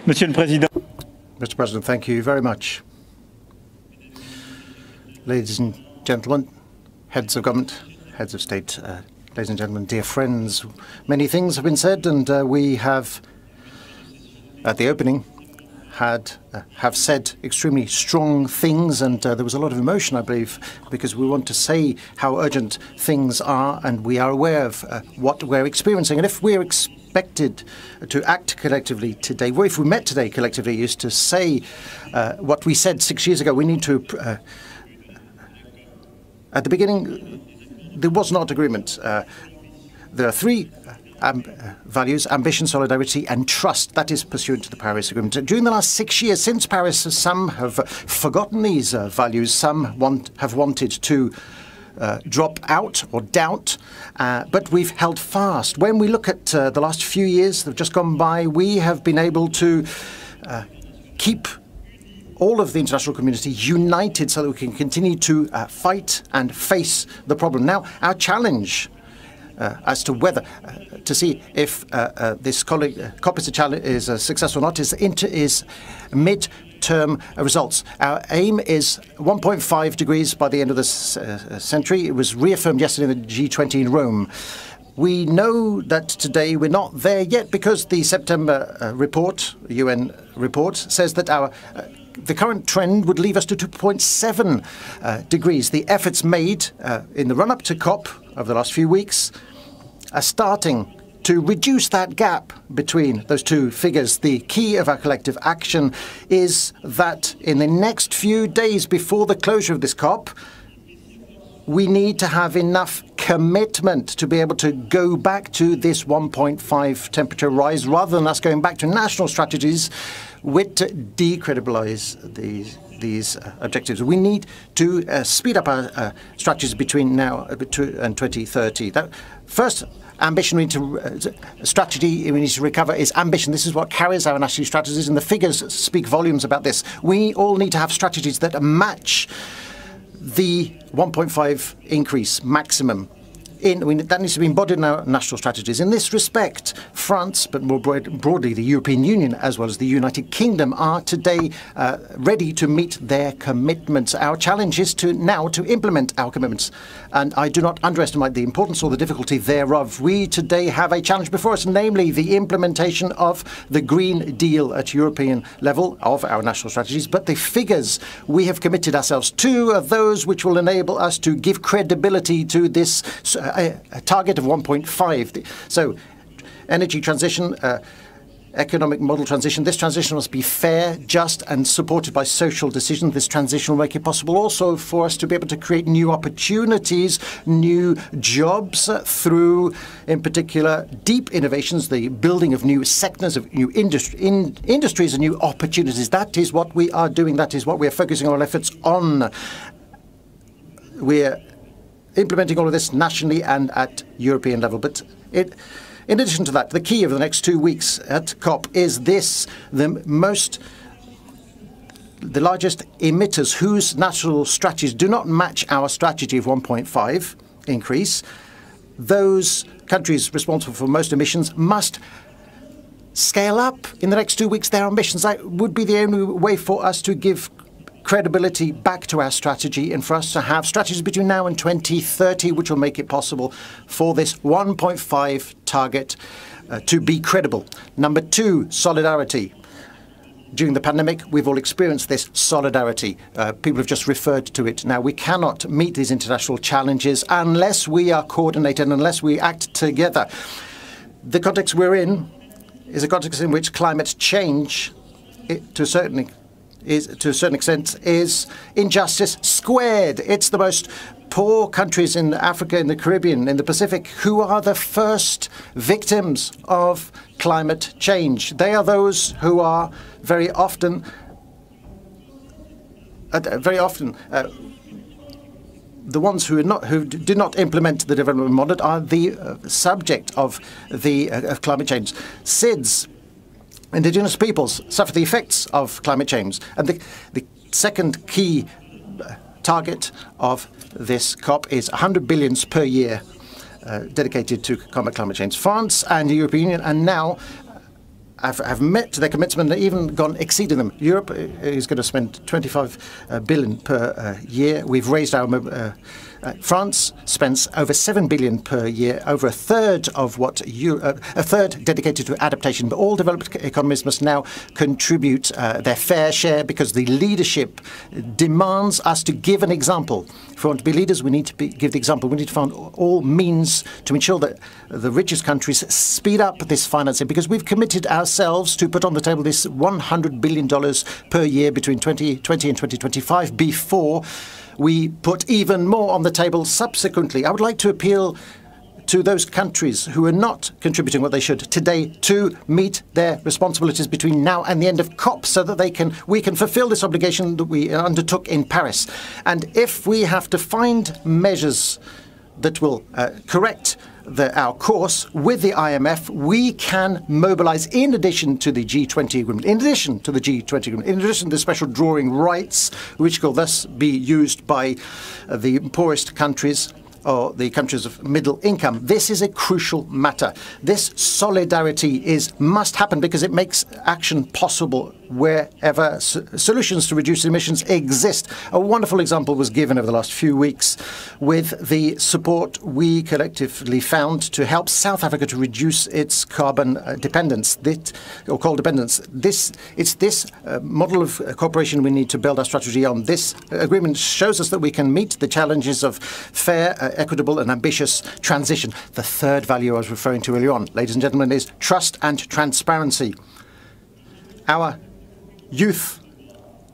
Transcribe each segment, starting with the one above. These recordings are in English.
Monsieur le Président. Mr. President, thank you very much. Ladies and gentlemen, heads of government, heads of state, ladies and gentlemen, dear friends, many things have been said, and we have, at the opening, have said extremely strong things, and there was a lot of emotion, I believe, because we want to say how urgent things are, and we are aware of what we're experiencing. And if we're expected to act collectively today, well, if we met today collectively, is to say what we said 6 years ago. We need to, at the beginning, there was not agreement. There are three values: ambition, solidarity and trust. That is pursuant to the Paris Agreement. During the last 6 years, since Paris, some have forgotten these values. Some have wanted to drop out or doubt, but we've held fast. When we look at the last few years that have just gone by, we have been able to keep all of the international community united so that we can continue to fight and face the problem. Now, our challenge as to whether to see if this COP is a success or not is mid-term results. Our aim is 1.5 degrees by the end of this century. It was reaffirmed yesterday in the G20 in Rome. We know that today we're not there yet because the September report, UN report, says that the current trend would leave us to 2.7 degrees. The efforts made in the run-up to COP over the last few weeks are starting to reduce that gap between those two figures. The key of our collective action is that in the next few days before the closure of this COP, we need to have enough commitment to be able to go back to this 1.5 temperature rise rather than us going back to national strategies which decredibilize these objectives. We need to speed up our strategies between now and 2030. That first ambition we need to strategy we need to recover is ambition. This is what carries our national strategies, and the figures speak volumes about this. We all need to have strategies that match the 1.5 increase maximum. That needs to be embodied in our national strategies. In this respect, France, but more broadly the European Union, as well as the United Kingdom, are today ready to meet their commitments. Our challenge is now to implement our commitments, and I do not underestimate the importance or the difficulty thereof. We today have a challenge before us, namely the implementation of the Green Deal at European level of our national strategies. But the figures we have committed ourselves to are those which will enable us to give credibility to this a target of 1.5. So energy transition, economic model transition. This transition must be fair, just and supported by social decisions. This transition will make it possible also for us to be able to create new opportunities, new jobs through, in particular, deep innovations, the building of new sectors, of new industries and new opportunities. That is what we are doing. That is what we are focusing our efforts on. We're implementing all of this nationally and at European level. But in addition to that, the key of the next 2 weeks at COP is this: the largest emitters whose national strategies do not match our strategy of 1.5 increase. Those countries responsible for most emissions must scale up in the next 2 weeks their ambitions. That would be the only way for us to give credibility back to our strategy and for us to have strategies between now and 2030 which will make it possible for this 1.5 target to be credible. Number two, solidarity. During the pandemic, we've all experienced this solidarity. People have just referred to it. Now, we cannot meet these international challenges unless we are coordinated, unless we act together. The context we're in is a context in which climate change, to a certain extent, is injustice squared. It's the most poor countries in Africa, in the Caribbean, in the Pacific, who are the first victims of climate change. They are those who are very often the ones who do not implement the development model are the subject of climate change. SIDS, indigenous peoples, suffer the effects of climate change. And the second key target of this COP is 100 billion per year dedicated to combat climate change. France and the European Union are now have met their commitment and even exceeded them. Europe is going to spend 25 billion per year. We've raised our France spends over 7 billion per year, over a third of what a third dedicated to adaptation. But all developed economies must now contribute their fair share because the leadership demands us to give an example. If we want to be leaders, we need to give the example. We need to find all means to ensure that the richest countries speed up this financing because we've committed ourselves to put on the table this $100 billion per year between 2020 and 2025 before we put even more on the table subsequently. I would like to appeal to those countries who are not contributing what they should today to meet their responsibilities between now and the end of COP so that we can fulfill this obligation that we undertook in Paris. And if we have to find measures that will correct our course with the IMF, we can mobilize in addition to the G20 agreement, in addition to the special drawing rights, which will thus be used by the poorest countries or the countries of middle income. This is a crucial matter. This solidarity must happen because it makes action possible wherever solutions to reduce emissions exist. A wonderful example was given over the last few weeks with the support we collectively found to help South Africa to reduce its carbon dependence, or coal dependence. It's this model of cooperation we need to build our strategy on. This agreement shows us that we can meet the challenges of fair, equitable and ambitious transition. The third value I was referring to earlier on, ladies and gentlemen, is trust and transparency. Our youth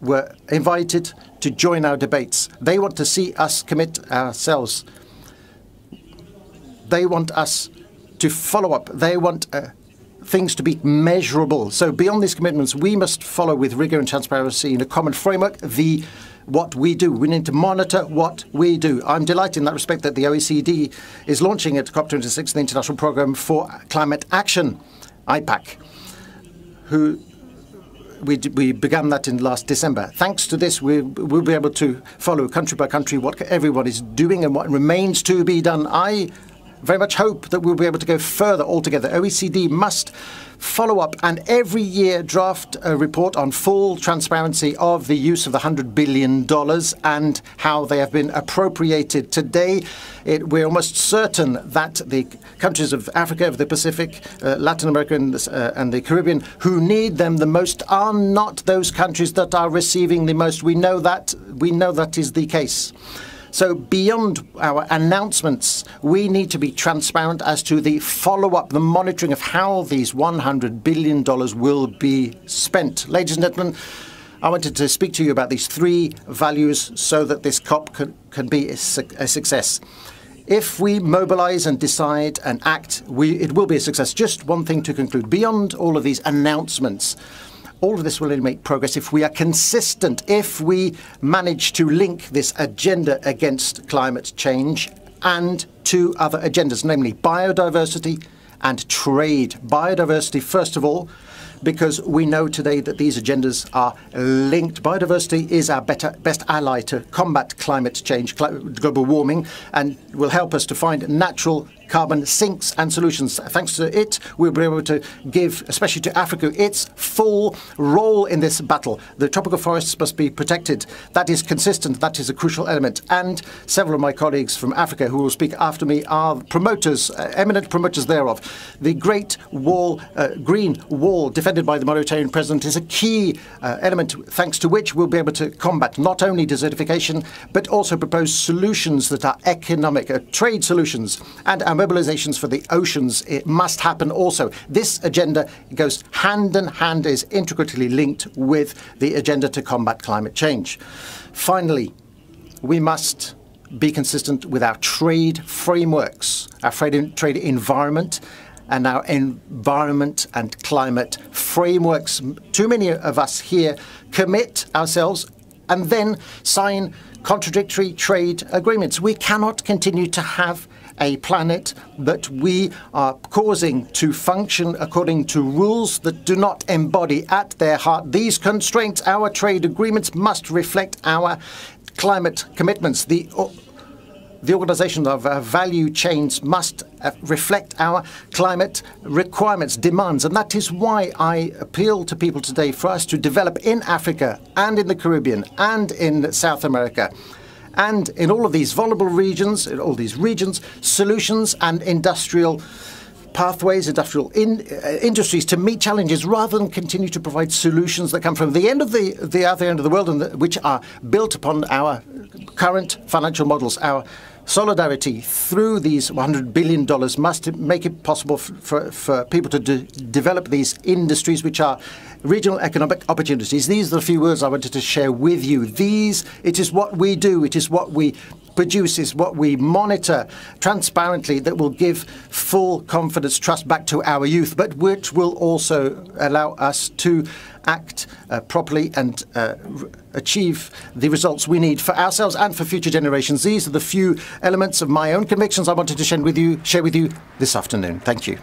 were invited to join our debates. They want to see us commit ourselves. They want us to follow up. They want things to be measurable. So beyond these commitments, we must follow with rigor and transparency in a common framework what we do. We need to monitor what we do. I'm delighted in that respect that the OECD is launching at COP26 the International Programme for Climate Action, IPAC, we began that in last December. Thanks to this, we'll be able to follow country by country what everyone is doing and what remains to be done. I very much hope that we'll be able to go further altogether. OECD must follow up and every year draft a report on full transparency of the use of the $100 billion and how they have been appropriated. Today, we're almost certain that the countries of Africa, of the Pacific, Latin America and the Caribbean who need them the most are not those countries that are receiving the most. We know that is the case. So beyond our announcements, we need to be transparent as to the follow-up, the monitoring of how these $100 billion will be spent. Ladies and gentlemen, I wanted to speak to you about these three values so that this COP can be a success. If we mobilize and decide and act, it will be a success. Just one thing to conclude. Beyond all of these announcements, all of this will only make progress if we are consistent, if we manage to link this agenda against climate change and two other agendas, namely biodiversity and trade. Biodiversity, first of all, because we know today that these agendas are linked. Biodiversity is our best ally to combat climate change, global warming, and will help us to find natural carbon sinks and solutions. Thanks to it, we'll be able to give, especially to Africa, its full role in this battle. The tropical forests must be protected. That is consistent. That is a crucial element. And several of my colleagues from Africa who will speak after me are promoters, eminent promoters thereof. The Great Wall, Green Wall, defended by the Mauritanian president, is a key element thanks to which we'll be able to combat not only desertification, but also propose solutions that are economic, trade solutions, and our mobilizations for the oceans. It must happen also. This agenda goes hand in hand, is intricately linked with the agenda to combat climate change. Finally, we must be consistent with our trade frameworks, our trade environment, and our environment and climate frameworks. Too many of us here commit ourselves and then sign contradictory trade agreements. We cannot continue to have a planet that we are causing to function according to rules that do not embody at their heart these constraints. Our trade agreements must reflect our climate commitments. The the organisation of value chains must reflect our climate requirements, demands. And that is why I appeal to people today for us to develop in Africa and in the Caribbean and in South America and in all of these vulnerable regions, in all these regions, solutions and industrial pathways, industrial industries to meet challenges rather than continue to provide solutions that come from the end of the other end of the world and which are built upon our current financial models. Our solidarity through these $100 billion must make it possible for people to develop these industries which are regional economic opportunities. These are the few words I wanted to share with you. It is what we do, it is what we produce, is what we monitor transparently that will give full confidence, trust back to our youth, but which will also allow us to act properly and achieve the results we need for ourselves and for future generations. These are the few elements of my own convictions I wanted to share with you this afternoon. Thank you.